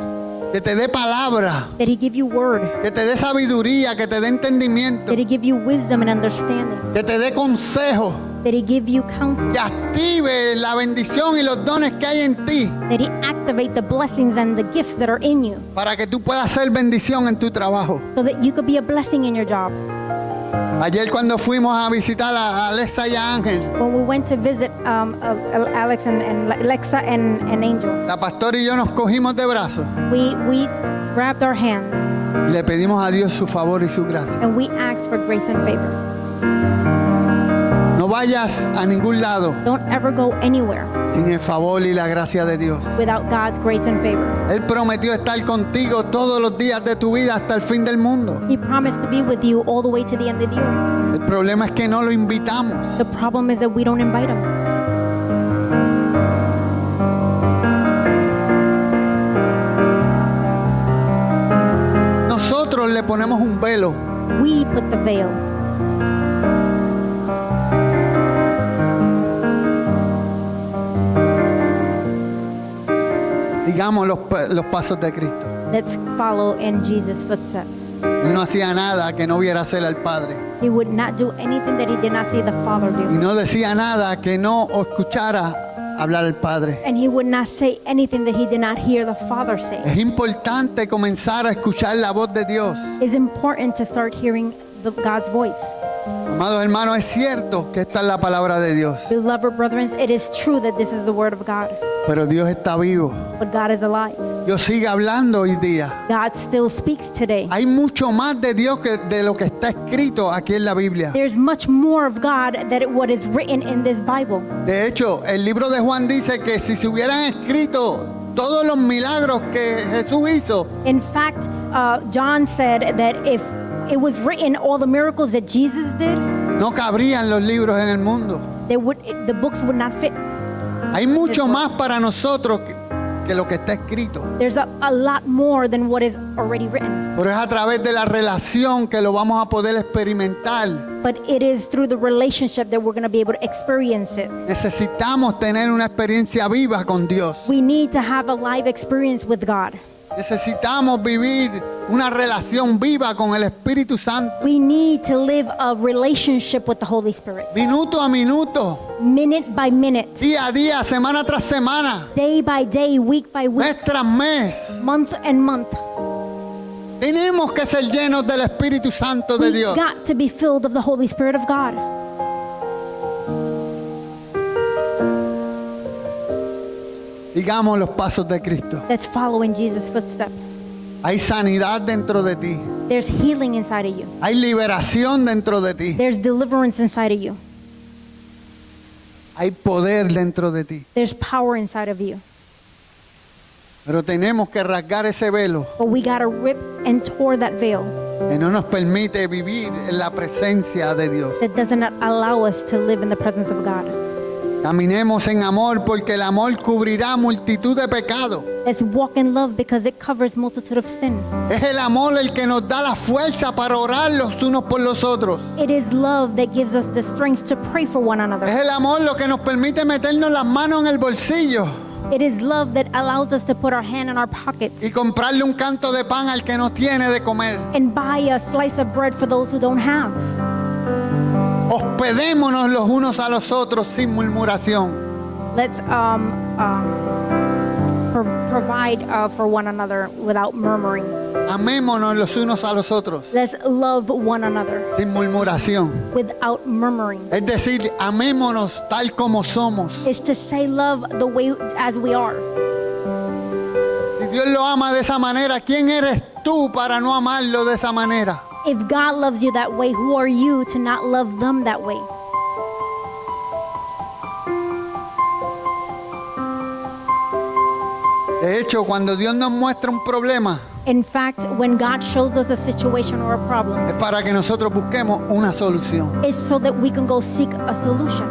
que te dé palabra, that He give you word, que te dé sabiduría, que te dé entendimiento, that He give you wisdom and understanding, que te dé consejo, that He give you counsel, que active la bendición y los dones que hay en ti that He activate the blessings and the gifts that are in you para que tú puedas ser bendición en tu trabajo. so that you could be a blessing in your job. Ayer cuando fuimos a visitar a Alexa y a Ángel, When we went to visit Alex and Lexa and Angel, la pastora y yo nos cogimos de brazos we grabbed our hands y le pedimos a Dios su favor y su gracia. and we asked for grace and favor. No vayas a ningún lado Don't ever go anywhere sin el favor y la gracia de Dios. without God's grace and favor. Él prometió estar contigo todos los días de tu vida hasta el fin del mundo. He promised to be with you all the way to the end of the earth. El problema es que no lo invitamos. The problem is that we don't invite Him. Nosotros le ponemos un velo We put the veil. digamos los pasos de Cristo. Let's follow in Jesus' footsteps. Él no hacía nada que no viera hacer al Padre. He would not do anything that He did not see the Father Y do. no decía nada que no escuchara hablar al Padre. And He would not say anything that He did not hear the Father say. Es importante comenzar a escuchar la voz de Dios. It's important to start hearing God's voice. Amados hermanos, es cierto que esta es la palabra de Dios, Beloved brethren, it is true that this is the word of God, pero Dios está vivo. but God is alive. Dios sigue hablando hoy día. God still speaks today. Hay mucho más de Dios que de lo que está escrito aquí en la Biblia. There's much more of God than what is written in this Bible. De hecho, el libro de Juan dice que si se hubieran escrito todos los milagros que Jesús hizo, In fact, John said that if it was written all the miracles that Jesus did, no cabrían los libros en el mundo. the books would not fit. Hay mucho más para nosotros que lo que está escrito. There's a lot more than what is already written. Pero es a través de la relación que lo vamos a poder experimentar. But it is through the relationship that we're going to be able to experience it. Necesitamos tener una experiencia viva con Dios. We need to have a live experience with God. Necesitamos vivir una relación viva con el Espíritu Santo. We need to live a relationship with the Holy Spirit. Minuto a minuto, Minute by minute, día a día, semana tras semana, day by day, week by week, mes tras mes. month and month. Tenemos que ser llenos del Espíritu Santo de We've Dios. got to be filled of the Holy Spirit of God. Sigamos los pasos de Cristo. Let's follow in Jesus' footsteps. Hay sanidad dentro de ti. There's healing inside of you. Hay liberación dentro de ti. There's deliverance inside of you. Hay poder dentro de ti. There's power inside of you. Pero tenemos que rasgar ese velo But we got to rip and tear that veil que no nos permite vivir en la presencia de Dios. that doesn't allow us to live in the presence of God. Caminemos en amor porque el amor cubrirá multitud de pecados. Let's walk in love because it covers multitude of sin. Es el amor el que nos da la fuerza para orar los unos por los otros. It is love that gives us the strength to pray for one Es another. el amor lo que nos permite meternos las manos en el bolsillo It is love that allows us to put our hand in our pockets y comprarle un canto de pan al que no tiene de comer. and buy a slice of bread for those who don't have. Hospedémonos los unos a los otros sin murmuración. Let's provide for one another without murmuring. Amémonos los unos a los otros Let's love one another sin murmuración. without murmuring. Es decir, amémonos tal como somos. Is to say love the way as we are. Si Dios lo ama de esa manera, ¿quién eres tú para no amarlo de esa manera? If God loves you that way, who are you to not love them that way? De hecho, cuando Dios nos muestra un problema, In fact, when God shows us a situation or a problem, es para que nosotros busquemos una solución. it's so that we can go seek a solution.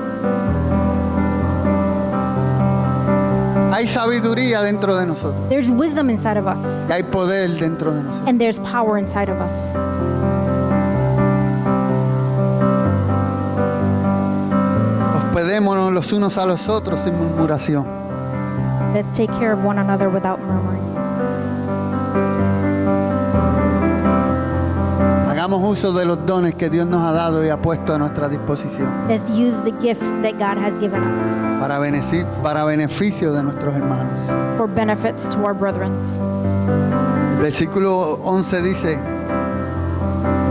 Hay sabiduría dentro de nosotros There's wisdom inside of us, y hay poder dentro de nosotros. and there's power inside of us. Hospedémonos los unos a los otros sin murmuración. Let's take care of one another without murmuring. Hagamos uso de los dones que Dios nos ha dado y ha puesto a nuestra disposición Let's use the gifts that God has given us para beneficio de nuestros hermanos. for benefits to our brethren. El versículo 11 dice: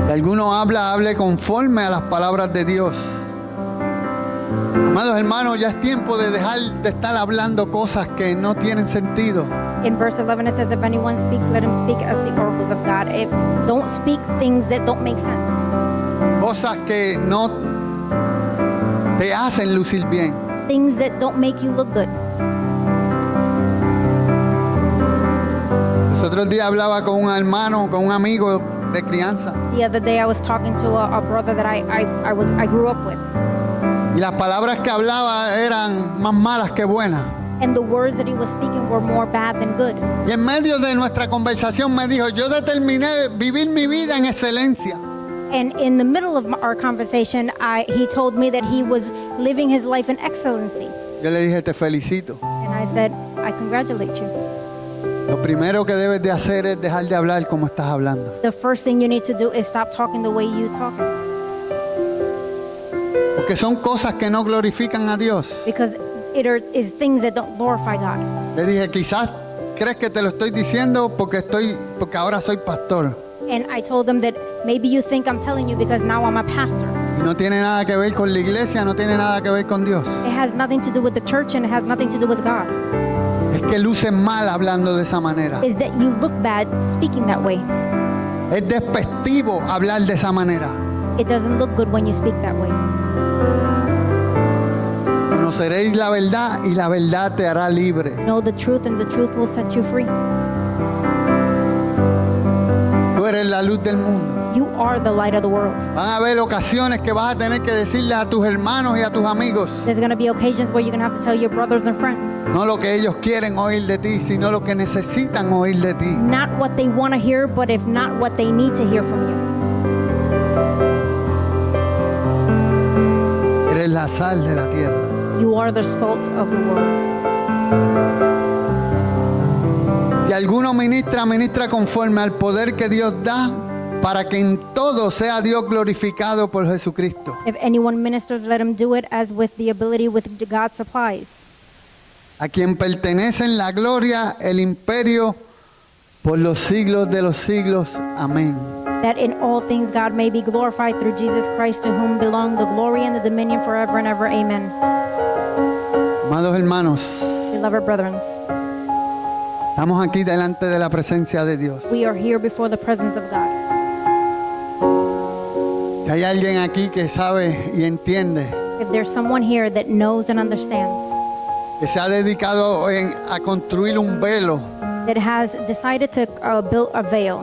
si alguno hable conforme a las palabras de Dios. Amados hermanos, ya es tiempo de dejar de estar hablando cosas que no tienen sentido. In verse 11 it says, if anyone speaks, let him speak as the oracles of God. Don't speak things that don't make sense. Cosas que no te hacen lucir bien. Things that don't make you look good. Los otros días hablaba con un hermano, con un amigo de crianza. The other day I was talking to a brother that I grew up with. Y las palabras que hablaba eran más malas que buenas. And the words that he was speaking were more bad than good. Y en medio de nuestra conversación me dijo: yo determiné vivir mi vida en excelencia. And in the middle of our conversation, he told me that he was living his life in excellency. Yo le dije: te felicito. And I said, I congratulate you. Lo primero que debes de hacer es dejar de hablar como estás hablando. The first thing you need to do is stop talking the way you talk. Porque son cosas que no glorifican a Dios. Because it is things that don't glorify God. Le dije: quizás crees que te lo estoy diciendo porque ahora soy pastor. And I told them that maybe you think I'm telling you because now I'm a pastor. Y no tiene nada que ver con la iglesia, no tiene nada que ver con Dios. It has nothing to do with the church and it has nothing to do with God. Es que luces mal hablando de esa manera. Is that you look bad speaking that way. Es despectivo hablar de esa manera. It doesn't look good when you speak that way. Conoceréis la verdad y la verdad te hará libre. Know the truth and the truth will set you free. Tú eres la luz del mundo. You are the light of the world. Van a haber ocasiones que vas a tener que decirles a tus hermanos y a tus amigos There's going to be occasions where you're going to have to tell your brothers and friends. no lo que ellos quieren oír de ti, sino lo que necesitan oír de ti. Not what they want to hear, but if not what they need to hear from you. Eres la sal de la tierra. You are the salt of the world. Si alguno ministra conforme al poder que Dios da, para que en todo sea Dios glorificado por Jesucristo. If anyone ministers, let him do it as with the ability which God supplies. A quien pertenecen la gloria, el imperio, por los siglos de los siglos. Amén. That in all things God may be glorified through Jesus Christ, to whom belong the glory and the dominion forever and ever. Amen. Amados hermanos, Beloved brethren, estamos aquí delante de la presencia de Dios. we are here before the presence of God. Si hay alguien aquí que sabe y entiende If there's someone here that knows and understands, que se ha dedicado a construir un velo that has decided to build a veil,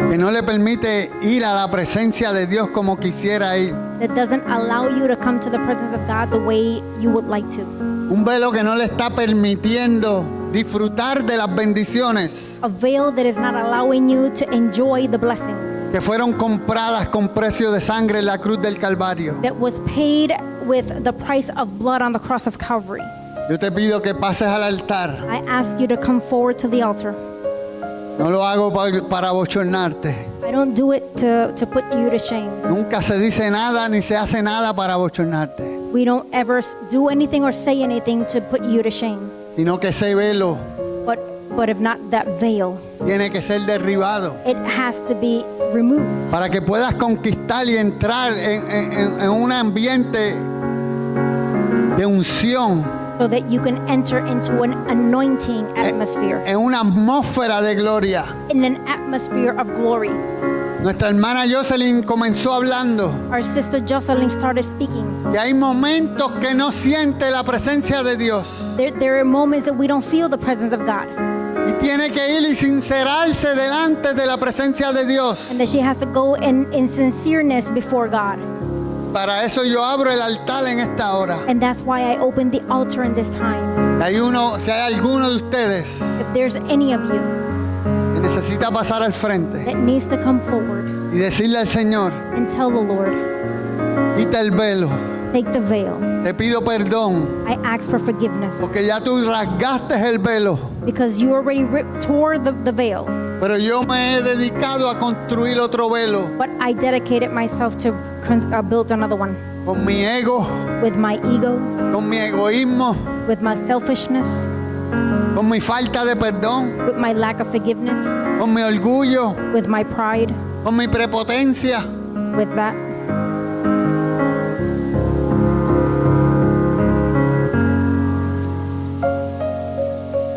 que no le permite ir a la presencia de Dios como quisiera ir, that doesn't allow you to come to the presence of God the way you would like to. Un velo que no le está permitiendo disfrutar de las bendiciones A veil that is not allowing you to enjoy the blessings que fueron compradas con precio de sangre en la cruz del Calvario. that was paid with the price of blood on the cross of Calvary. Yo te pido que pases al altar. I ask you to come forward to the altar. No lo hago para bochornarte. I don't do it to put you to shame. Nunca se dice nada ni se hace nada para bochornarte, We don't ever do anything or say anything to put you to shame. sino que ese velo But if not, that veil, tiene que ser derribado it has to be removed para que puedas conquistar y entrar en un ambiente de unción, so that you can enter into an anointing atmosphere, en una atmósfera de gloria. in an atmosphere of glory. Nuestra hermana Jocelyn comenzó hablando Our sister Jocelyn started speaking. que hay momentos que no siente la presencia de Dios There are moments that we don't feel the presence of God, y tiene que ir y sincerarse delante de la presencia de Dios. and that she has to go in sincereness before God. Para eso yo abro el altar en esta hora. And that's why I open the altar in this time. Si hay alguno de ustedes If there's any of you que necesita pasar al frente that needs to come forward y decirle al Señor, and tell the Lord, quita el velo, take the veil. te pido perdón, I ask for forgiveness porque ya tú rasgaste el velo, because you already tore the veil. pero yo me he dedicado a construir otro velo But I dedicated myself to build another one con mi ego, with my ego, con mi egoísmo, with my selfishness, con mi falta de perdón, with my lack of forgiveness, con mi orgullo, with my pride, con mi prepotencia. with that.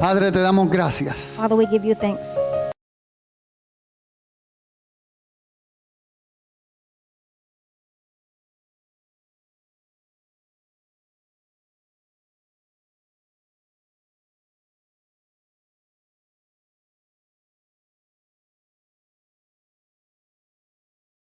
Padre, te damos gracias Father, we give you thanks